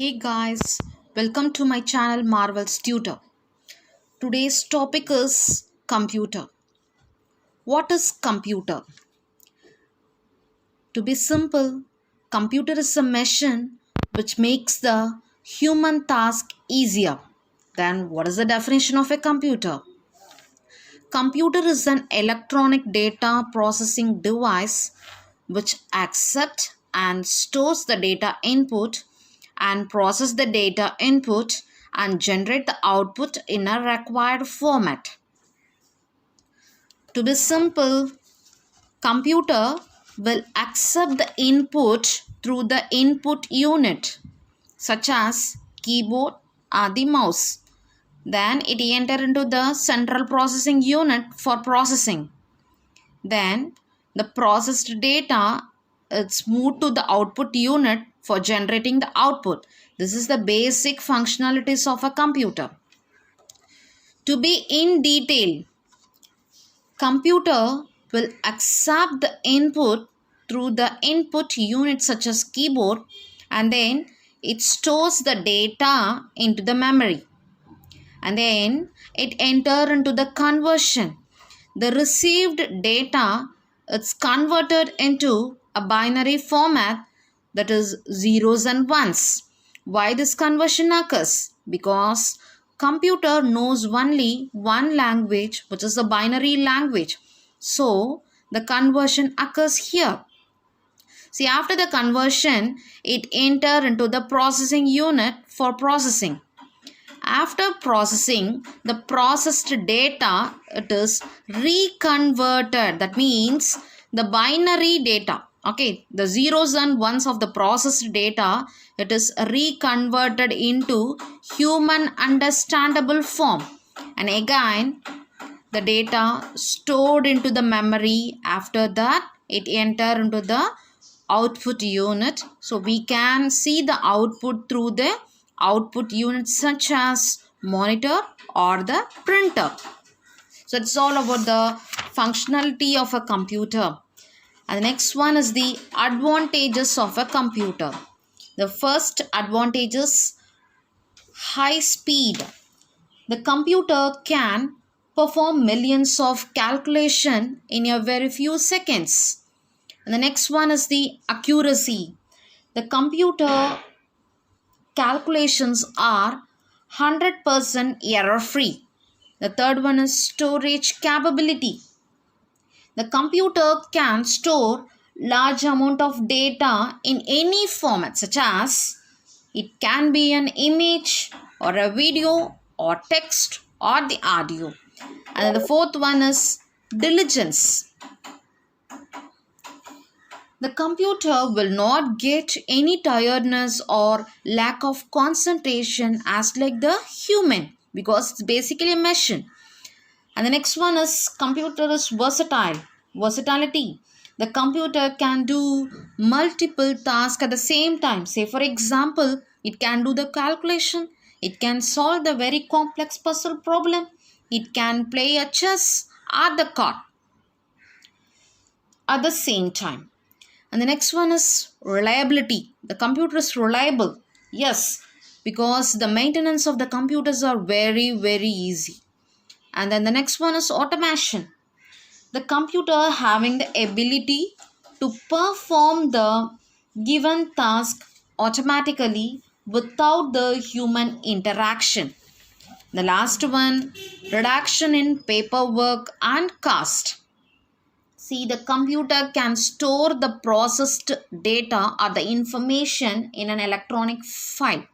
Hey guys, welcome to my channel Marvel's Tutor. Today's topic is computer. What is computer? To be simple, computer is a machine which makes the human task easier. Then what is the definition of a computer? Computer is an electronic data processing device which accepts and stores the data input and process the data input and generate the output in a required format. To be simple, computer will accept the input through the input unit such as keyboard or the mouse. Then it enter into the central processing unit for processing. Then the processed data it's moved to the output unit for generating the output. This is the basic functionalities of a computer. To be in detail, computer will accept the input through the input unit such as keyboard, and then it stores the data into the memory, and then it enter into the conversion. The received data is converted into a binary format, that is zeros and ones. Why this conversion occurs? Because computer knows only one language, which is the binary language. So the conversion occurs here. See, after the conversion, it enter into the processing unit for processing. After processing the processed data, it is reconverted. That means the binary data, okay, the zeros and ones of the processed data, it is reconverted into human understandable form. And again, the data stored into the memory. After that, it enter into the output unit. So we can see the output through the output units such as monitor or the printer. So it's all about the functionality of a computer. And the next one is the advantages of a computer. The first advantage is high speed. The computer can perform millions of calculation in a very few seconds. And the next one is the accuracy. The computer calculations are 100% error free. The third one is storage capability. The computer can store large amount of data in any format, such as it can be an image or a video or text or the audio. And the fourth one is diligence. The computer will not get any tiredness or lack of concentration as like the human, because it's basically a machine. And the next one is computer is versatile. Versatility. The computer can do multiple tasks at the same time. Say for example, it can do the calculation, it can solve the very complex puzzle problem, it can play a chess or the card at the same time. And the next one is reliability. The computer is reliable. Yes, because the maintenance of the computers are very, very easy. And then the next one is automation. The computer having the ability to perform the given task automatically without the human interaction. The last one, reduction in paperwork and cost. See, the computer can store the processed data or the information in an electronic file.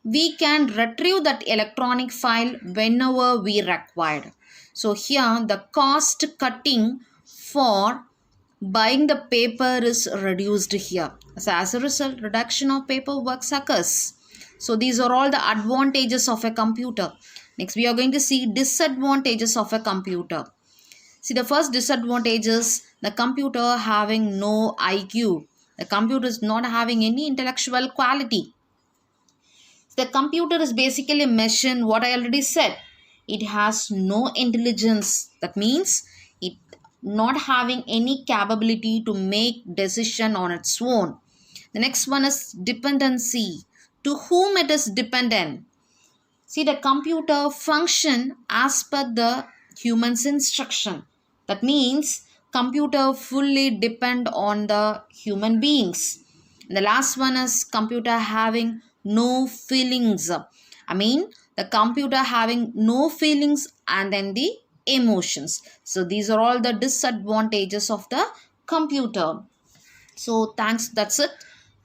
We can retrieve that electronic file whenever we require. So here the cost cutting for buying the paper is reduced here. So as a result, reduction of paperwork occurs. So these are all the advantages of a computer. Next we are going to see disadvantages of a computer. See, the first disadvantage is the computer having no IQ. The computer is not having any intellectual quality. The computer is basically a machine, what I already said. It has no intelligence. That means it not having any capability to make decision on its own. The next one is dependency. to whom it is dependent. See, the computer function as per the human's instruction. That means computer fully depend on the human beings. And the last one is computer having no feelings. I mean, the computer having no feelings and then the emotions. So these are all the disadvantages of the computer. So thanks, that's it.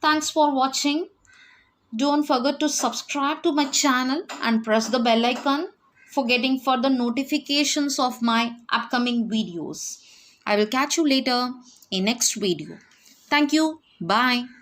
Thanks for watching. Don't forget to subscribe to my channel and press the bell icon for getting further notifications of my upcoming videos. I will catch you later in next video. Thank you. Bye.